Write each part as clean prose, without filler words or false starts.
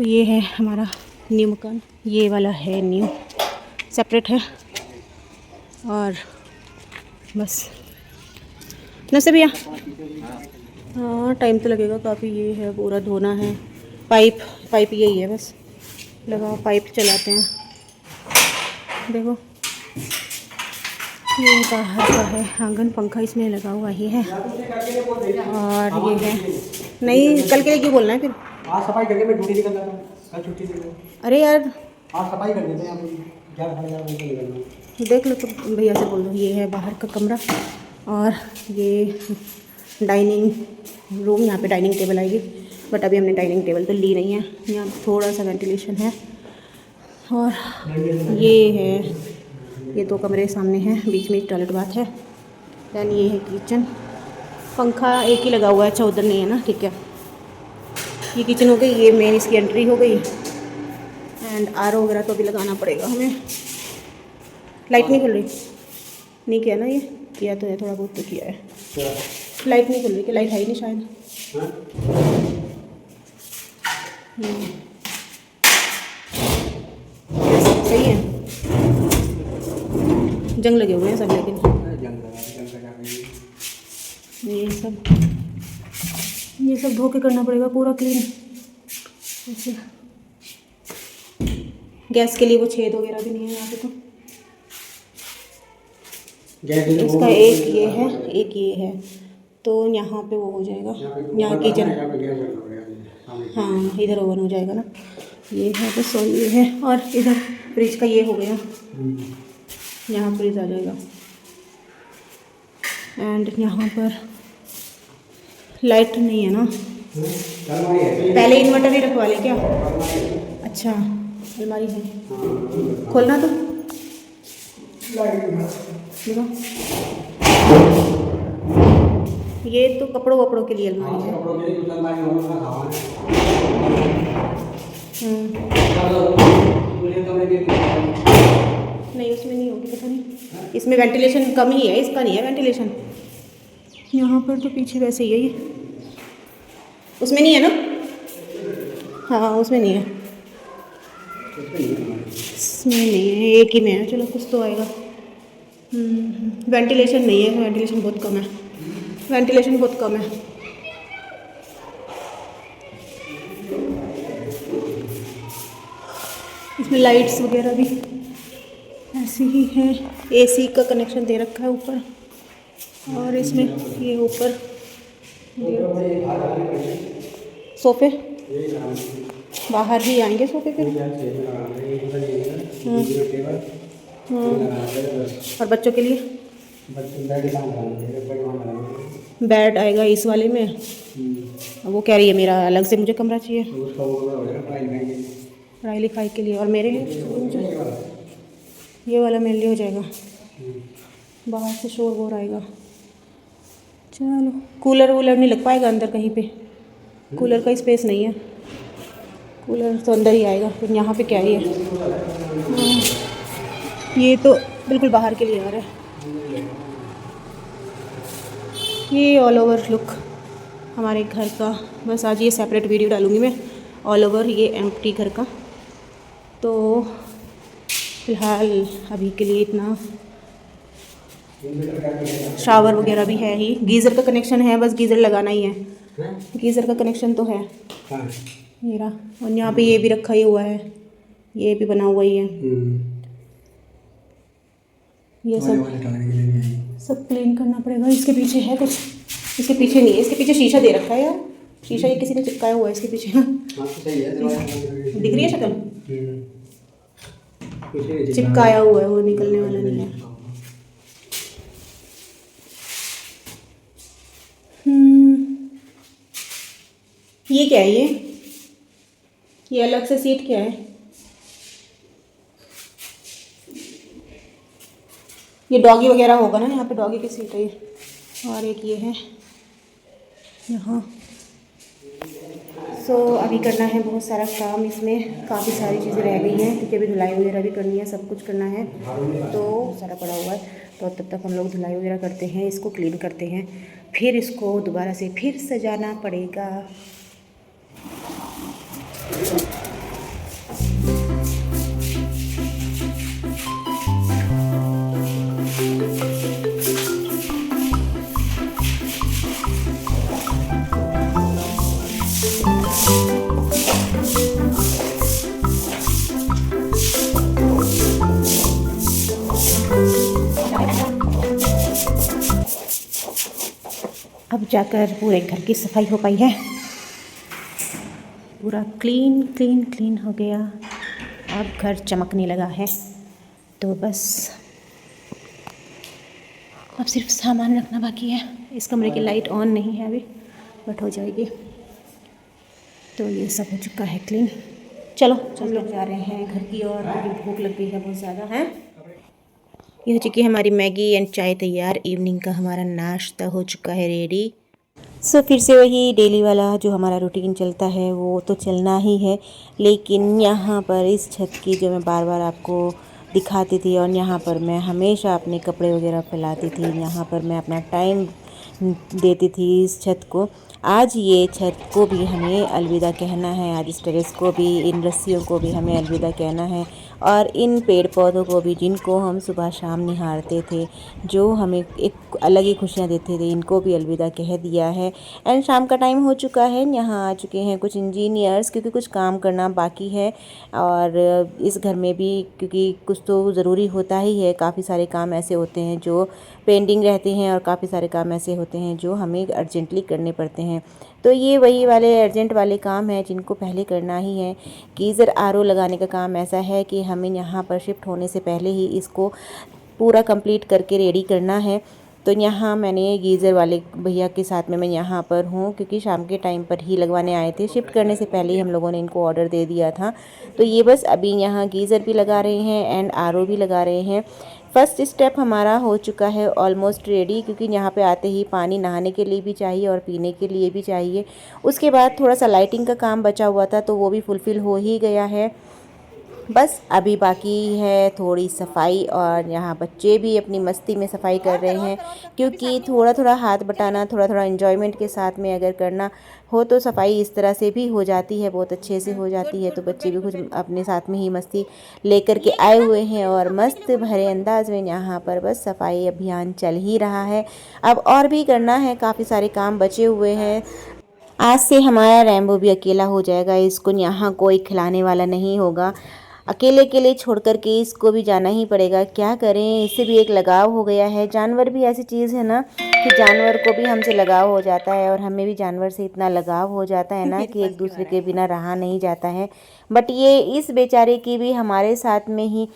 तो ये है हमारा न्यू मकान, ये वाला है न्यू, सेपरेट है। और बस नमस्ते भैया। हाँ टाइम तो लगेगा काफ़ी, ये है पूरा धोना है। पाइप यही है बस, लगाओ पाइप चलाते हैं। देखो ये बाहर का है आंगन, पंखा इसमें लगा हुआ ही है। और ये है, नहीं कल के लिए क्यों बोलना है फिर? आज सफाई करके मैं ड्यूटी निकल जाता हूँ, कल छुट्टी दे दो। अरे यार आज सफाई कर देते हैं, यहाँ पे 11 साढ़े 11 बजे निकलना। देख लो तो भैया से बोल दो। ये है बाहर का कमरा और ये डाइनिंग रूम, यहाँ पे डाइनिंग टेबल आएगी। बट अभी हमने डाइनिंग टेबल तो ली नहीं है, यहाँ थोड़ा सा वेंटिलेशन है। और ये है, ये 2 कमरे सामने हैं, बीच में एक टॉयलेट बाथ है। दैन ये है किचन, पंखा एक ही लगा हुआ है, अच्छा उधर नहीं है ना, ठीक है। ये किचन हो गई, ये मेन इसकी एंट्री हो गई। एंड आरओ वगैरह तो अभी लगाना पड़ेगा हमें। लाइट नहीं खुल रही, नहीं किया ना, ये किया तो है, थोड़ा बहुत तो किया है। लाइट नहीं खुल रही, कि लाइट है ही नहीं शायद। सही है, जंग लगे हुए हैं सब, लेकिन ये सब धो के करना पड़ेगा पूरा क्लीन ऐसे। गैस के लिए वो छेद वगैरह भी नहीं है यहाँ पे, तो इसका एक ये है, एक ये है, तो यहाँ पे वो हो जाएगा, यहाँ किचन, हाँ इधर ओवन हो जाएगा ना। ये है बस, और ये है, और इधर फ्रिज का ये हो गया, यहाँ फ्रिज आ जाएगा। एंड यहाँ पर लाइट नहीं है ना, पहले इन्वर्टर ही रखवा ले क्या? अच्छा अलमारी है, खोलना तो देखो। ये तो कपड़ों वपड़ों के लिए अलमारी है। नहीं उसमें नहीं होगी, पता नहीं, इसमें वेंटिलेशन कम ही है, इसका नहीं है वेंटिलेशन। यहाँ पर तो पीछे वैसे ही है, ये उसमें नहीं है ना? हाँ उसमें नहीं है, इसमें नहीं है, एक ही में है। चलो कुछ तो आएगा। वेंटिलेशन नहीं है, वेंटिलेशन बहुत कम है, वेंटिलेशन बहुत कम है। इसमें लाइट्स वगैरह भी ऐसी ही है, एसी का कनेक्शन दे रखा है ऊपर। और इसमें ये ऊपर सोफे बाहर ही आएंगे सोफे फिर। और बच्चों के लिए बेड आएगा इस वाले में। वो कह रही है मेरा अलग से मुझे कमरा चाहिए पढ़ाई लिखाई के लिए, और मेरे लिए मुझे ये वाला मेरे लिए हो जाएगा, बाहर से शोर वोर आएगा। चलो कूलर वूलर नहीं लग पाएगा अंदर कहीं पे, कूलर का स्पेस नहीं है, कूलर तो अंदर ही आएगा। फिर यहाँ पे क्या ही है, ये तो बिल्कुल बाहर के लिए आ रहा है। ये ऑल ओवर लुक हमारे घर का। बस आज ये सेपरेट वीडियो डालूँगी मैं ऑल ओवर ये एम्प्टी घर का। तो फ़िलहाल अभी के लिए इतना। शावर वगैरह भी है ही, गीज़र का कनेक्शन है, बस गीज़र लगाना ही है। गीज़र का कनेक्शन तो है मेरा। और यहाँ पे ये भी रखा ही हुआ है, ये भी बना हुआ ही है। ये सब क्लीन करना पड़ेगा। इसके पीछे है कुछ, इसके पीछे नहीं है, इसके पीछे शीशा दे रखा है यार, शीशा ये किसी ने चिपकाया हुआ है इसके पीछे ना। दिख रही है शक्ल, चिपकाया हुआ है, वो निकलने वाला नहीं है। ये क्या है, ये अलग से सीट क्या है? ये डॉगी वगैरह होगा ना, यहाँ पे डॉगी की सीट है ये। और एक ये है यहाँ। सो अभी करना है बहुत सारा काम, इसमें काफ़ी सारी चीज़ें रह गई हैं क्योंकि अभी धुलाई वगैरह भी करनी है, सब कुछ करना है, तो सारा पड़ा हुआ है। तो तब तक हम लोग धुलाई वगैरह करते हैं, इसको क्लीन करते हैं, फिर इसको दोबारा से फिर सजाना पड़ेगा। अब जाकर पूरे घर की सफाई हो पाई है, पूरा क्लीन क्लीन क्लीन हो गया। अब घर चमकने लगा है। तो बस अब सिर्फ सामान रखना बाकी है। इस कमरे की लाइट ऑन नहीं है अभी, बट हो जाएगी। तो ये सब हो चुका है क्लीन। चलो हम लोग जा रहे हैं घर की ओर, क्योंकि भूख लग गई है बहुत ज़्यादा है। ये हो चुकी है हमारी मैगी एंड चाय तैयार। इवनिंग का हमारा नाश्ता हो चुका है रेडी। सो फिर से वही डेली वाला जो हमारा रूटीन चलता है वो तो चलना ही है, लेकिन यहाँ पर इस छत की जो मैं बार बार आपको दिखाती थी और यहाँ पर मैं हमेशा अपने कपड़े वगैरह फैलाती थी, यहाँ पर मैं अपना टाइम देती थी इस छत को। आज ये छत को भी हमें अलविदा कहना है, आज इस टेरेस को भी, इन रस्सियों को भी हमें अलविदा कहना है, और इन पेड़ पौधों को भी जिनको हम सुबह शाम निहारते थे, जो हमें एक अलग ही खुशियाँ देते थे, इनको भी अलविदा कह दिया है। एंड शाम का टाइम हो चुका है, यहाँ आ चुके हैं कुछ इंजीनियर्स, क्योंकि कुछ काम करना बाकी है। और इस घर में भी क्योंकि कुछ तो ज़रूरी होता ही है, काफ़ी सारे काम ऐसे होते हैं जो पेंडिंग रहते हैं और काफ़ी सारे काम ऐसे होते हैं जो हमें अर्जेंटली करने पड़ते हैं। तो ये वही वाले अर्जेंट वाले काम हैं जिनको पहले करना ही है। गीज़र आरओ लगाने का काम ऐसा है कि हमें यहाँ पर शिफ्ट होने से पहले ही इसको पूरा कंप्लीट करके रेडी करना है। तो यहाँ मैंने गीज़र वाले भैया के साथ में मैं यहाँ पर हूँ, क्योंकि शाम के टाइम पर ही लगवाने आए थे। शिफ्ट करने से पहले ही हम लोगों ने इनको ऑर्डर दे दिया था। तो ये बस अभी यहाँ गीज़र भी लगा रहे हैं एंड आरओ भी लगा रहे हैं। फर्स्ट स्टेप हमारा हो चुका है ऑलमोस्ट रेडी, क्योंकि यहाँ पे आते ही पानी नहाने के लिए भी चाहिए और पीने के लिए भी चाहिए। उसके बाद थोड़ा सा लाइटिंग का काम बचा हुआ था, तो वो भी फुलफ़िल हो ही गया है। बस अभी बाकी है थोड़ी सफाई, और यहाँ बच्चे भी अपनी मस्ती में सफाई कर रहे हैं, क्योंकि थोड़ा थोड़ा हाथ बटाना, थोड़ा थोड़ा एंजॉयमेंट के साथ में अगर करना हो तो सफाई इस तरह से भी हो जाती है, बहुत अच्छे से हो जाती है। तो बच्चे भी कुछ अपने साथ में ही मस्ती लेकर के आए हुए हैं और मस्त भरे अंदाज में यहाँ पर बस सफाई अभियान चल ही रहा है। अब और भी करना है, काफ़ी सारे काम बचे हुए हैं। आज से हमारा रैम्बो भी अकेला हो जाएगा, इसको यहाँ कोई खिलाने वाला नहीं होगा। अकेले के लिए छोड़ कर के इसको भी जाना ही पड़ेगा, क्या करें, इससे भी एक लगाव हो गया है। जानवर भी ऐसी चीज़ है ना कि जानवर को भी हमसे लगाव हो जाता है, और हमें भी जानवर से इतना लगाव हो जाता है ना कि एक दूसरे के बिना रहा नहीं जाता है। बट ये इस बेचारे की भी हमारे साथ में ही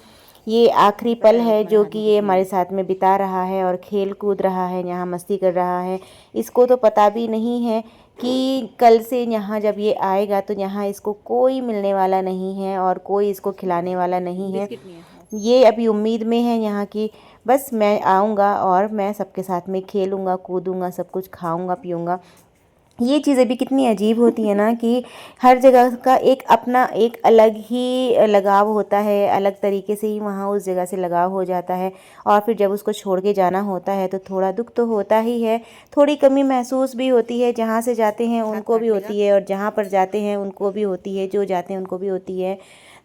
ये आखिरी पल है जो कि ये हमारे साथ में बिता रहा है और खेल कूद रहा है, यहाँ मस्ती कर रहा है। इसको तो पता भी नहीं है कि कल से यहाँ जब ये आएगा तो यहाँ इसको कोई मिलने वाला नहीं है और कोई इसको खिलाने वाला नहीं है। ये अभी उम्मीद में है यहाँ की, बस मैं आऊँगा और मैं सबके साथ में खेलूँगा, कूदूँगा, सब कुछ खाऊँगा, पीऊँगा। ये चीज़ें भी कितनी अजीब होती है ना कि हर जगह का एक अपना एक अलग ही लगाव होता है, अलग तरीके से ही वहाँ उस जगह से लगाव हो जाता है, और फिर जब उसको छोड़ के जाना होता है तो थोड़ा दुख तो होता ही है, थोड़ी कमी महसूस भी होती है। जहाँ से जाते हैं उनको भी होती है और जहाँ पर जाते हैं उनको भी होती है, जो जाते हैं उनको भी होती है।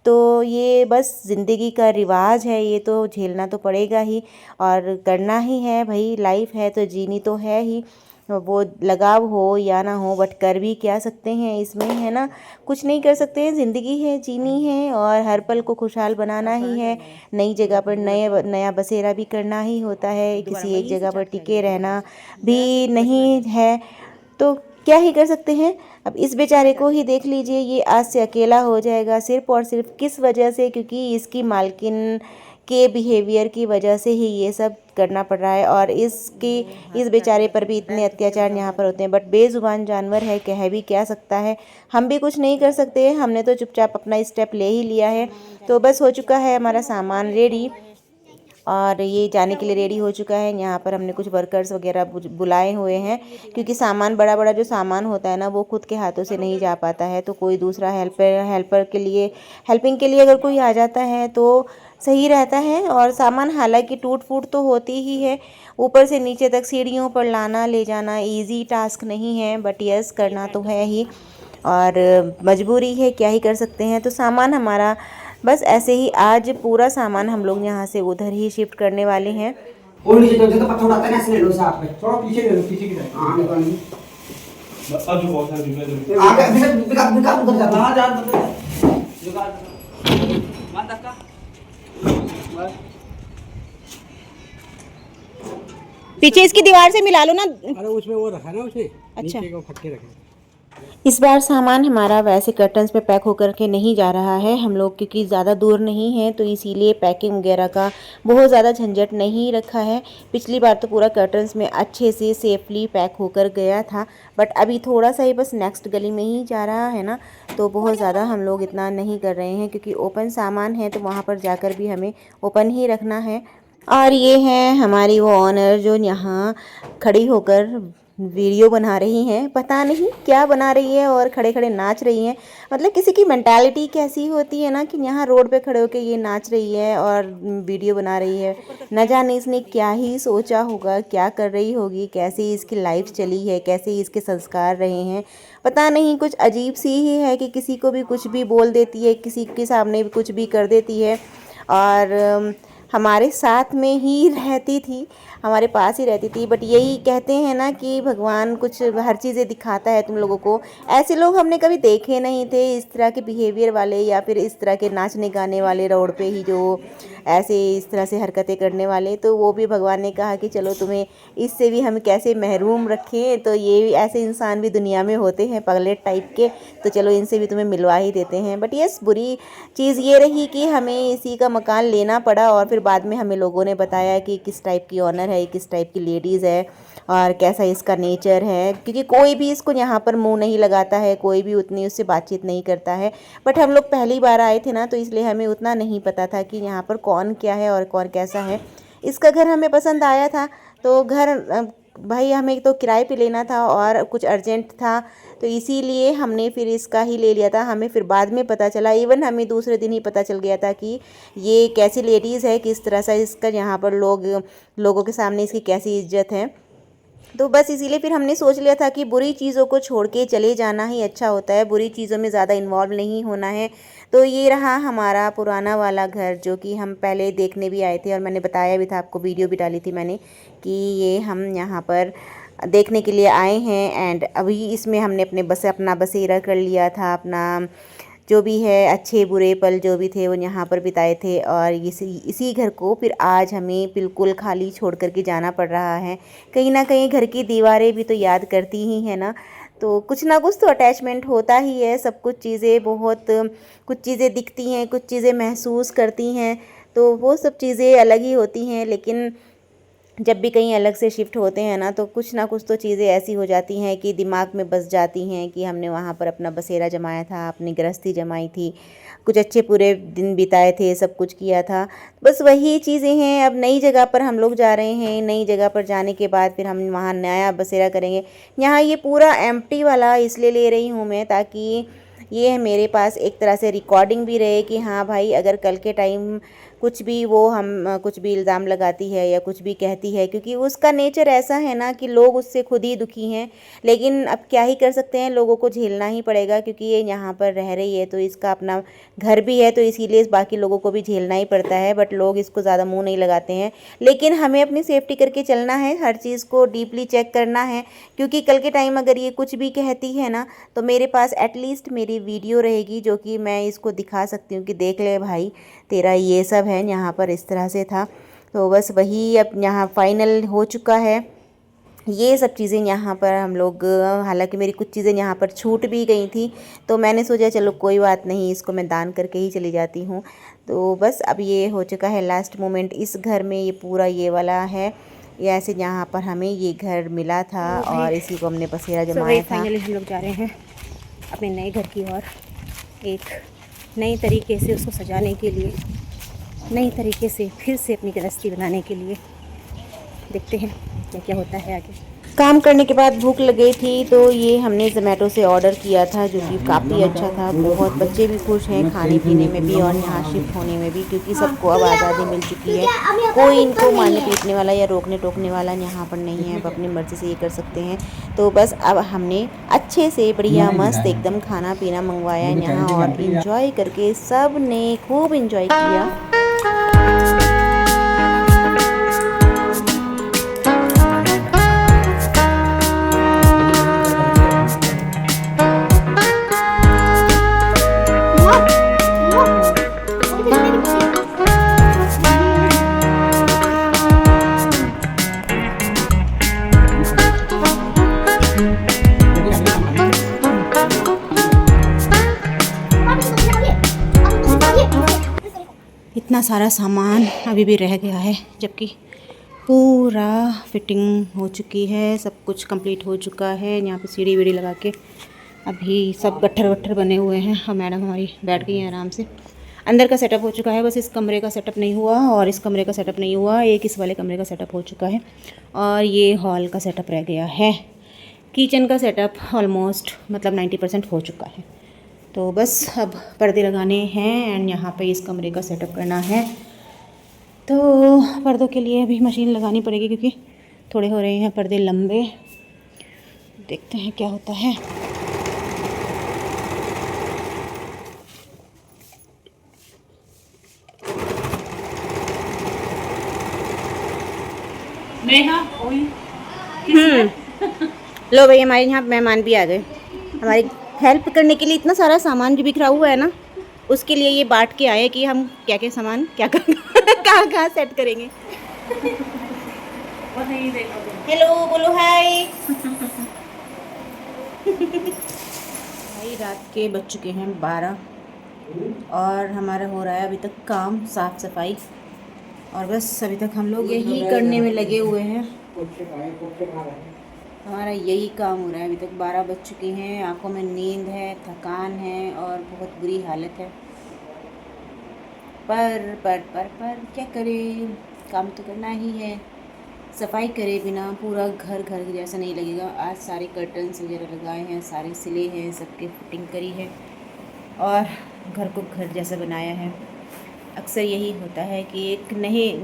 तो ये बस ज़िंदगी का रिवाज है, ये तो झेलना तो पड़ेगा ही और करना ही है भाई। लाइफ है तो जीनी तो है ही, वो लगाव हो या ना हो, बट कर भी क्या सकते हैं इसमें, है ना, कुछ नहीं कर सकते हैं। ज़िंदगी है, जीनी है और हर पल को खुशहाल बनाना ही है। नई जगह पर नया बसेरा भी करना ही होता है, किसी एक जगह पर टिके रहना भी नहीं है। तो क्या ही कर सकते हैं। अब इस बेचारे को ही देख लीजिए, ये आज से अकेला हो जाएगा सिर्फ़ और सिर्फ किस वजह से, क्योंकि इसकी मालकिन के बिहेवियर की वजह से ही ये सब करना पड़ रहा है। और इस बेचारे पर भी इतने अत्याचार यहाँ पर होते हैं, बट बेज़ुबान जानवर है, कह भी क्या सकता है। हम भी कुछ नहीं कर सकते, हमने तो चुपचाप अपना स्टेप ले ही लिया है। तो बस हो चुका है हमारा सामान रेडी और ये जाने के लिए रेडी हो चुका है। यहाँ पर हमने कुछ वर्कर्स वगैरह बुलाए हुए हैं, क्योंकि सामान बड़ा बड़ा जो सामान होता है ना वो खुद के हाथों से नहीं जा पाता है, तो कोई दूसरा हेल्पिंग के लिए अगर कोई आ जाता है तो सही रहता है। और सामान हालांकि टूट फूट तो होती ही है, ऊपर से नीचे तक सीढ़ियों पर लाना ले जाना इजी टास्क नहीं है, बट यस करना तो है ही और मजबूरी है, क्या ही कर सकते हैं। तो सामान हमारा बस ऐसे ही आज पूरा सामान हम लोग यहाँ से उधर ही शिफ्ट करने वाले हैं। और नीचे तो पत्थर उड़ाता है ना, ऐसे ले लो साथ में, थोड़ा पीछे ले लो, पीछे की तरफ। हां निकाल ली अब जो बहुत सारे आगे बिका उधर जाता। हां जा जुगाड़ मान धक्का पीछे इसकी दीवार से मिला लो ना। अरे उसमें वो रखा ना उसने, अच्छा। नीचे को फटके रखे। इस बार सामान हमारा वैसे कर्टन्स में पैक होकर के नहीं जा रहा है हम लोग, क्योंकि ज़्यादा दूर नहीं है तो इसीलिए पैकिंग वगैरह का बहुत ज़्यादा झंझट नहीं रखा है। पिछली बार तो पूरा कर्टन्स में अच्छे से सेफली पैक होकर गया था, बट अभी थोड़ा सा ही बस नेक्स्ट गली में ही जा रहा है ना, तो बहुत ज़्यादा हम लोग इतना नहीं कर रहे हैं, क्योंकि ओपन सामान है तो वहाँ पर जाकर भी हमें ओपन ही रखना है। और ये है हमारी वो ऑनर जो यहाँ खड़ी होकर वीडियो बना रही हैं, पता नहीं क्या बना रही है, और खड़े खड़े नाच रही हैं। मतलब किसी की मेंटालिटी कैसी होती है ना कि यहाँ रोड पे खड़े होकर ये नाच रही है और वीडियो बना रही है। न जाने इसने क्या ही सोचा होगा, क्या कर रही होगी, कैसे इसकी लाइफ चली है, कैसे इसके संस्कार रहे हैं, पता नहीं। कुछ अजीब सी ही है कि किसी को भी कुछ भी बोल देती है, किसी के सामने भी कुछ भी कर देती है। और हमारे साथ में ही रहती थी, हमारे पास ही रहती थी, बट यही कहते हैं ना कि भगवान कुछ हर चीज़ें दिखाता है तुम लोगों को। ऐसे लोग हमने कभी देखे नहीं थे, इस तरह के बिहेवियर वाले या फिर इस तरह के नाचने गाने वाले रोड पे ही जो ऐसे इस तरह से हरकतें करने वाले। तो वो भी भगवान ने कहा कि चलो तुम्हें इससे भी हम कैसे महरूम रखें, तो ये ऐसे इंसान भी दुनिया में होते हैं पगलेट टाइप के, तो चलो इनसे भी तुम्हें मिलवा ही देते हैं। बट यस, बुरी चीज़ ये रही कि हमें इसी का मकान लेना पड़ा, और फिर बाद में हमें लोगों ने बताया कि किस टाइप की ऑनर है, किस टाइप की लेडीज़ है और कैसा इसका नेचर है, क्योंकि कोई भी इसको यहाँ पर मुंह नहीं लगाता है, कोई भी उतनी उससे बातचीत नहीं करता है। बट हम लोग पहली बार आए थे ना, तो इसलिए हमें उतना नहीं पता था कि यहाँ पर कौन क्या है और कौन कैसा है। इसका घर हमें पसंद आया था, तो घर भाई हमें तो किराए पे लेना था और कुछ अर्जेंट था, तो इसीलिए हमने फिर इसका ही ले लिया था। हमें फिर बाद में पता चला, इवन हमें दूसरे दिन ही पता चल गया था कि ये कैसी लेडीज़ है, किस तरह से इसका यहाँ पर लोगों के सामने इसकी कैसी इज्जत है। तो बस इसीलिए फिर हमने सोच लिया था कि बुरी चीज़ों को छोड़ के चले जाना ही अच्छा होता है, बुरी चीज़ों में ज़्यादा इन्वॉल्व नहीं होना है। तो ये रहा हमारा पुराना वाला घर, जो कि हम पहले देखने भी आए थे, और मैंने बताया भी था आपको, वीडियो भी डाली थी मैंने कि ये हम यहाँ पर देखने के लिए आए हैं। एंड अभी इसमें हमने अपना बसेरा कर लिया था, अपना जो भी है अच्छे बुरे पल जो भी थे वो यहाँ पर बिताए थे। और इसी घर को फिर आज हमें बिल्कुल खाली छोड़ कर के जाना पड़ रहा है। कहीं ना कहीं घर की दीवारें भी तो याद करती ही है ना, तो कुछ ना कुछ तो अटैचमेंट होता ही है। सब कुछ चीज़ें कुछ चीज़ें दिखती हैं, कुछ चीज़ें महसूस करती हैं, तो वो सब चीज़ें अलग ही होती हैं। लेकिन जब भी कहीं अलग से शिफ्ट होते हैं ना, तो कुछ ना कुछ तो चीज़ें ऐसी हो जाती हैं कि दिमाग में बस जाती हैं कि हमने वहाँ पर अपना बसेरा जमाया था, अपनी गृहस्थी जमाई थी, कुछ अच्छे पूरे दिन बिताए थे, सब कुछ किया था। बस वही चीज़ें हैं। अब नई जगह पर हम लोग जा रहे हैं, नई जगह पर जाने के बाद फिर हम वहाँ नया बसेरा करेंगे। यहाँ ये पूरा एम्प्टी वाला इसलिए ले रही हूँ मैं, ताकि ये मेरे पास एक तरह से रिकॉर्डिंग भी रहे कि हाँ भाई, अगर कल के टाइम कुछ भी कुछ भी इल्ज़ाम लगाती है या कुछ भी कहती है, क्योंकि उसका नेचर ऐसा है ना कि लोग उससे खुद ही दुखी हैं। लेकिन अब क्या ही कर सकते हैं, लोगों को झेलना ही पड़ेगा, क्योंकि ये यहाँ पर रह रही है तो इसका अपना घर भी है, तो इसीलिए बाकी लोगों को भी झेलना ही पड़ता है। बट लोग इसको ज़्यादा मुँह नहीं लगाते हैं। लेकिन हमें अपनी सेफ्टी करके चलना है, हर चीज़ को डीपली चेक करना है, क्योंकि कल के टाइम अगर ये कुछ भी कहती है ना, तो मेरे पास एटलीस्ट मेरी वीडियो रहेगी, जो कि मैं इसको दिखा सकती हूँ कि देख ले भाई, तेरा ये सब है, यहाँ पर इस तरह से था। तो बस वही अब यहाँ फाइनल हो चुका है। ये सब चीज़ें यहाँ पर हम लोग, हालांकि मेरी कुछ चीज़ें यहाँ पर छूट भी गई थी, तो मैंने सोचा चलो कोई बात नहीं, इसको मैं दान करके ही चली जाती हूँ। तो बस अब ये हो चुका है लास्ट मोमेंट इस घर में। ये पूरा ये वाला है, ये ऐसे यहाँ पर हमें ये घर मिला था और इसी को हमने बसेरा जमाया था। फाइनली हम लोग जा रहे हैं अपने नए घर की ओर, एक नए तरीके से उसको सजाने के लिए, नई तरीके से फिर से अपनी गृहस्थी बनाने के लिए। देखते हैं क्या क्या होता है आगे। काम करने के बाद भूख लग गई थी, तो ये हमने ज़ोमैटो से ऑर्डर किया था, जो कि काफ़ी अच्छा था। बहुत बच्चे भी खुश हैं खाने पीने में भी और यहाँ शिफ्ट होने में भी, क्योंकि सबको अब आज़ादी मिल चुकी है। कोई इनको मारने पीटने वाला या रोकने टोकने वाला यहाँ पर नहीं है। अब अपनी मर्ज़ी से ये कर सकते हैं। तो बस अब हमने अच्छे से बढ़िया मस्त एकदम खाना पीना मंगवाया यहाँ, और इंजॉय करके सब ने खूब इंजॉय किया। इतना सारा सामान अभी भी रह गया है, जबकि पूरा फिटिंग हो चुकी है, सब कुछ कंप्लीट हो चुका है। यहाँ पे सीढ़ी वीढ़ी लगा के अभी सब गट्ठर वट्ठर बने हुए हैं और मैडम हमारी बैठ गई हैं आराम से। अंदर का सेटअप हो चुका है, बस इस कमरे का सेटअप नहीं हुआ और इस कमरे का सेटअप नहीं हुआ, एक इस वाले कमरे का सेटअप हो चुका है और ये हॉल का सेटअप रह गया है। किचन का सेटअप ऑलमोस्ट मतलब 90% हो चुका है। तो बस अब पर्दे लगाने हैं एंड यहाँ पे इस कमरे का सेटअप करना है। तो पर्दों के लिए भी मशीन लगानी पड़ेगी क्योंकि थोड़े हो रहे हैं पर्दे लंबे। देखते हैं क्या होता है। लो भाई, हमारे यहाँ मेहमान भी आ गए। हमारी हेल्प करने के लिए इतना सारा सामान जो बिखरा हुआ है ना, उसके लिए ये बांट के आए कि हम क्या क्या सामान क्या कहाँ कहाँ सेट करेंगे। हेलो बोलो हाय। भाई रात के बज चुके हैं 12 और हमारा हो रहा है अभी तक काम साफ़ सफाई और बस अभी तक हम लोग यही करने में लगे हुए हैं। हमारा यही काम हो रहा है अभी तक। 12 बज चुके हैं, आंखों में नींद है, थकान है और बहुत बुरी हालत है। पर क्या करें, काम तो करना ही है। सफाई करे बिना पूरा घर घर जैसा नहीं लगेगा। आज सारे कर्टन्स वगैरह लगाए हैं, सारे सिले हैं, सबके फिटिंग करी है और घर को घर जैसा बनाया है। अक्सर यही होता है कि एक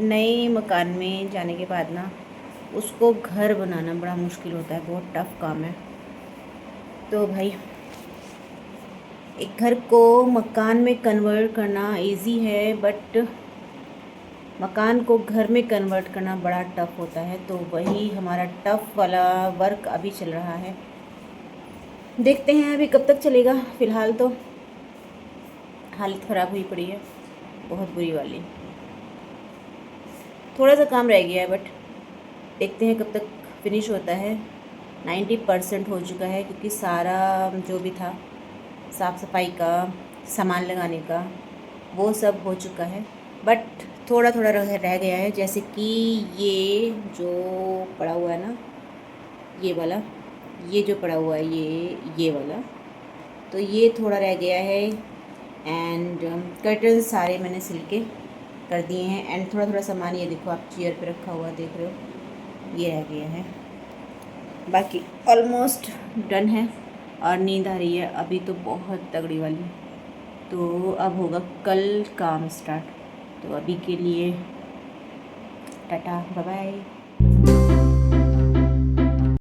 नए मकान में जाने के बाद ना उसको घर बनाना बड़ा मुश्किल होता है, बहुत टफ काम है। तो भाई एक घर को मकान में कन्वर्ट करना इजी है, बट मकान को घर में कन्वर्ट करना बड़ा टफ होता है। तो वही हमारा टफ वाला वर्क अभी चल रहा है। देखते हैं अभी कब तक चलेगा। फ़िलहाल तो हालत ख़राब हुई पड़ी है, बहुत बुरी वाली। थोड़ा सा काम रह गया है बट देखते हैं कब तक फिनिश होता है। 90% हो चुका है क्योंकि सारा जो भी था साफ़ सफाई का, सामान लगाने का, वो सब हो चुका है। बट थोड़ा थोड़ा रह गया है, जैसे कि ये जो पड़ा हुआ है ना, ये वाला, ये जो पड़ा हुआ है ये वाला, तो ये थोड़ा रह गया है। एंड कर्टन सारे मैंने सिल के कर दिए हैं एंड थोड़ा थोड़ा सामान ये देखो आप चेयर पे रखा हुआ देख रहे हो, ये रह गया है। बाकी ऑलमोस्ट डन है और नींद आ रही है अभी तो बहुत तगड़ी वाली। तो अब होगा कल काम स्टार्ट। तो अभी के लिए टाटा बाय बाय।